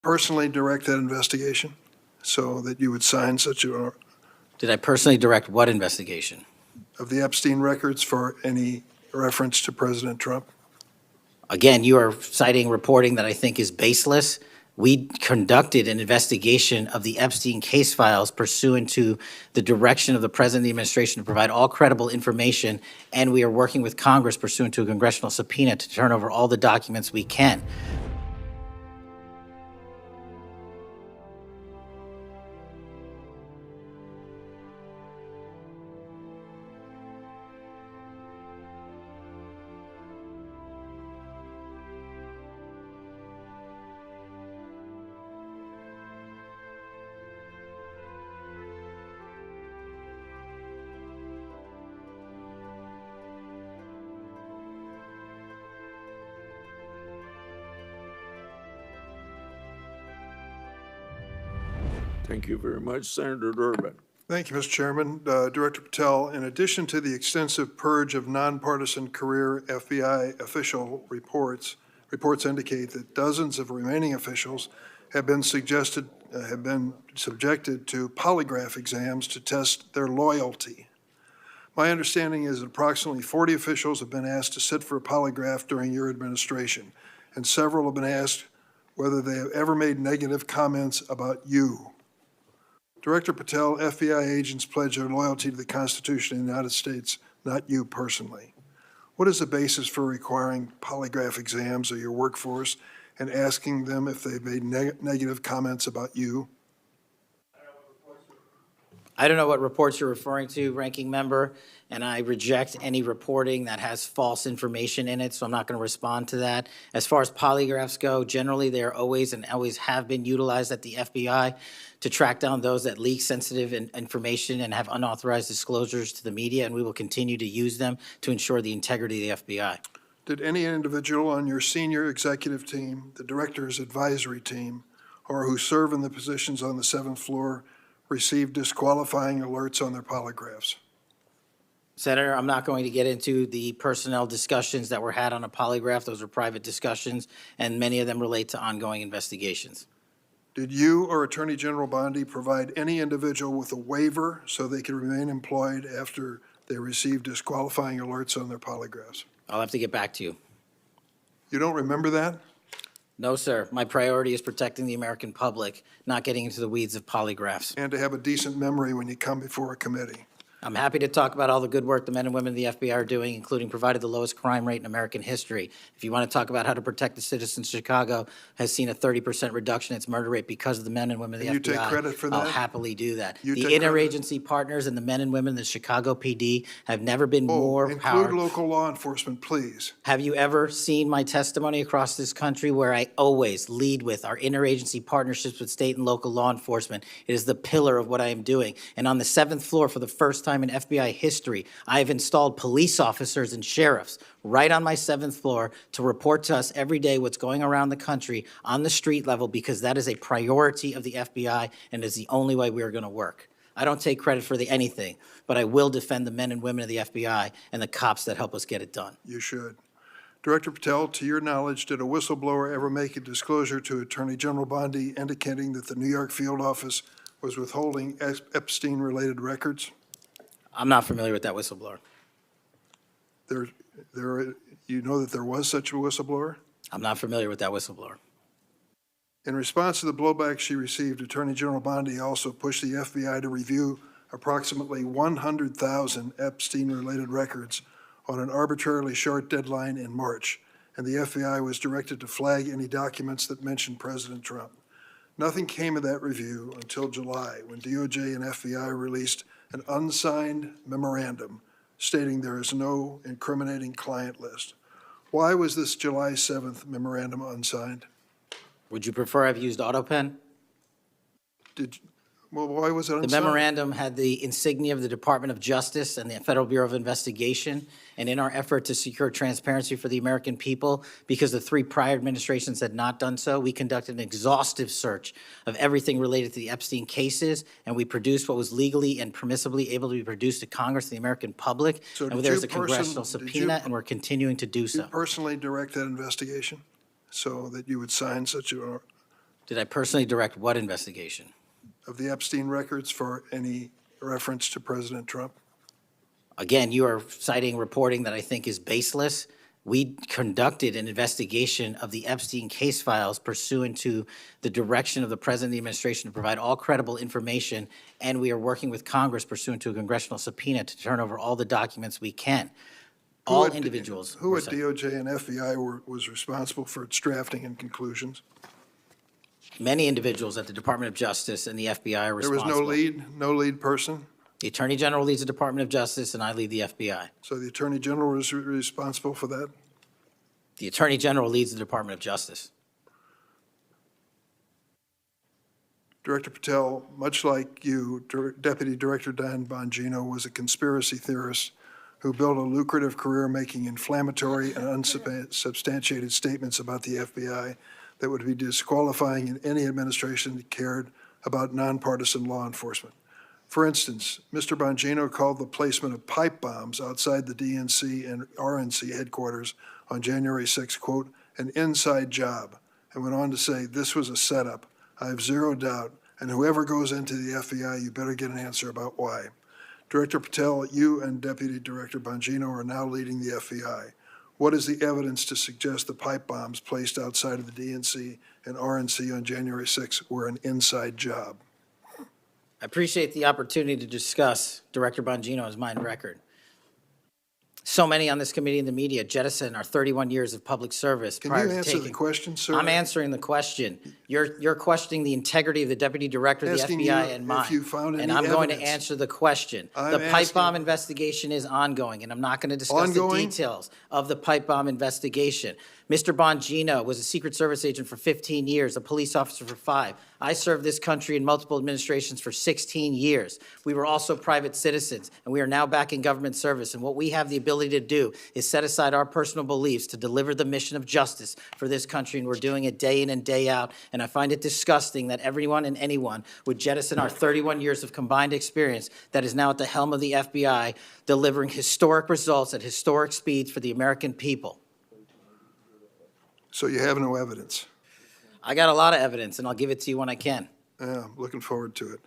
personally direct that investigation so that you would sign such a, Did I personally direct what investigation? of the Epstein records for any reference to President Trump? Again, you are citing reporting that I think is baseless. We conducted an investigation of the Epstein case files pursuant to the direction of the President of the administration to provide all credible information, and we are working with Congress pursuant to a congressional subpoena to turn over all the documents we can. Thank you very much, Senator Durbin. Thank you, Mr. Chairman. Director Patel, in addition to the extensive purge of nonpartisan career FBI official reports indicate that dozens of remaining officials have been subjected to polygraph exams to test their loyalty. My understanding is that approximately 40 officials have been asked to sit for a polygraph during your administration, and several have been asked whether they have ever made negative comments about you. Director Patel, FBI agents pledge their loyalty to the Constitution of the United States, not you personally. What is the basis for requiring polygraph exams of your workforce and asking them if they've made negative comments about you? I don't know what reports you're referring to, Ranking Member, and I reject any reporting that has false information in it, so I'm not going to respond to that. As far as polygraphs go, generally they are always and always have been utilized at the FBI to track down those that leak sensitive information and have unauthorized disclosures to the media, and we will continue to use them to ensure the integrity of the FBI. Did any individual on your senior executive team, the director's advisory team, or who serve in the positions on the 7th floor receive disqualifying alerts on their polygraphs? Senator, I'm not going to get into the personnel discussions that were had on a polygraph. Those are private discussions, and many of them relate to ongoing investigations. Did you or Attorney General Bondi provide any individual with a waiver so they could remain employed after they received disqualifying alerts on their polygraphs? I'll have to get back to you. You don't remember that? No, sir. My priority is protecting the American public, not getting into the weeds of polygraphs. And to have a decent memory when you come before a committee. I'm happy to talk about all the good work the men and women of the FBI are doing, including provided the lowest crime rate in American history. If you want to talk about how to protect the citizens, Chicago has seen a 30% reduction in its murder rate because of the men and women of the FBI. You take credit for that? I'll happily do that. You The take interagency partners and the men and women of the Chicago PD have never been more include powerful. local law enforcement, please. Have you ever seen my testimony across this country where I always lead with our interagency partnerships with state and local law enforcement? It is the pillar of what I am doing. And on the 7th floor, for the first time in FBI history, I have installed police officers and sheriffs right on my 7th floor to report to us every day what's going around the country on the street level, because that is a priority of the FBI and is the only way we are going to work. I don't take credit for anything, but I will defend the men and women of the FBI and the cops that help us get it done. You should. Director Patel, to your knowledge, did a whistleblower ever make a disclosure to Attorney General Bondi indicating that the New York field office was withholding Epstein-related records? I'm not familiar with that whistleblower. You know that there was such a whistleblower? I'm not familiar with that whistleblower. In response to the blowback she received, Attorney General Bondi also pushed the FBI to review approximately 100,000 Epstein-related records on an arbitrarily short deadline in March, and the FBI was directed to flag any documents that mentioned President Trump. Nothing came of that review until July, when DOJ and FBI released an unsigned memorandum stating there is no incriminating client list. Why was this July 7th memorandum unsigned? Would you prefer I've used AutoPen? Well, why was it unsigned? The memorandum had the insignia of the Department of Justice and the Federal Bureau of Investigation. And in our effort to secure transparency for the American people, because the 3 prior administrations had not done so, we conducted an exhaustive search of everything related to the Epstein cases, and we produced what was legally and permissibly able to be produced to Congress and the American public. So and there's a congressional subpoena, and we're continuing to do so. Did you personally direct that investigation so that you would sign such a Did I personally direct what investigation? of the Epstein records for any reference to President Trump? Again, you are citing reporting that I think is baseless. We conducted an investigation of the Epstein case files pursuant to the direction of the President of the administration to provide all credible information, and we are working with Congress pursuant to a congressional subpoena to turn over all the documents we can. All individuals. Who were at cited. DOJ and FBI was responsible for its drafting and conclusions? Many individuals at the Department of Justice and the FBI are There was responsible. no lead person? The Attorney General leads the Department of Justice, and I lead the FBI. So the Attorney General was responsible for that? The Attorney General leads the Department of Justice. Director Patel, much like you, Deputy Director Dan Bongino was a conspiracy theorist who built a lucrative career making inflammatory and unsubstantiated statements about the FBI that would be disqualifying in any administration that cared about nonpartisan law enforcement. For instance, Mr. Bongino called the placement of pipe bombs outside the DNC and RNC headquarters on January 6, quote, an inside job, and went on to say this was a setup. I have zero doubt, and whoever goes into the FBI, you better get an answer about why. Director Patel, you and Deputy Director Bongino are now leading the FBI. What is the evidence to suggest the pipe bombs placed outside of the DNC and RNC on January 6 were an inside job? I appreciate the opportunity to discuss Director Bongino's mine record. So many on this committee and the media jettison our 31 years of public service Can prior you to answer taking. the question, sir? I'm answering the question. You're questioning the integrity of the Deputy Director of the Asking FBI you and mine. if you found any And I'm going to evidence. answer the question. I'm The pipe asking- bomb investigation is ongoing, and I'm not going to discuss the Ongoing? details of the pipe bomb investigation. Mr. Bongino was a Secret Service agent for 15 years, a police officer for 5. I served this country in multiple administrations for 16 years. We were also private citizens, and we are now back in government service. And what we have the ability to do is set aside our personal beliefs to deliver the mission of justice for this country, and we're doing it day in and day out. And I find it disgusting that everyone and anyone would jettison our 31 years of combined experience that is now at the helm of the FBI, delivering historic results at historic speeds for the American people. So you have no evidence? I got a lot of evidence, and I'll give it to you when I can. Yeah, I'm looking forward to it.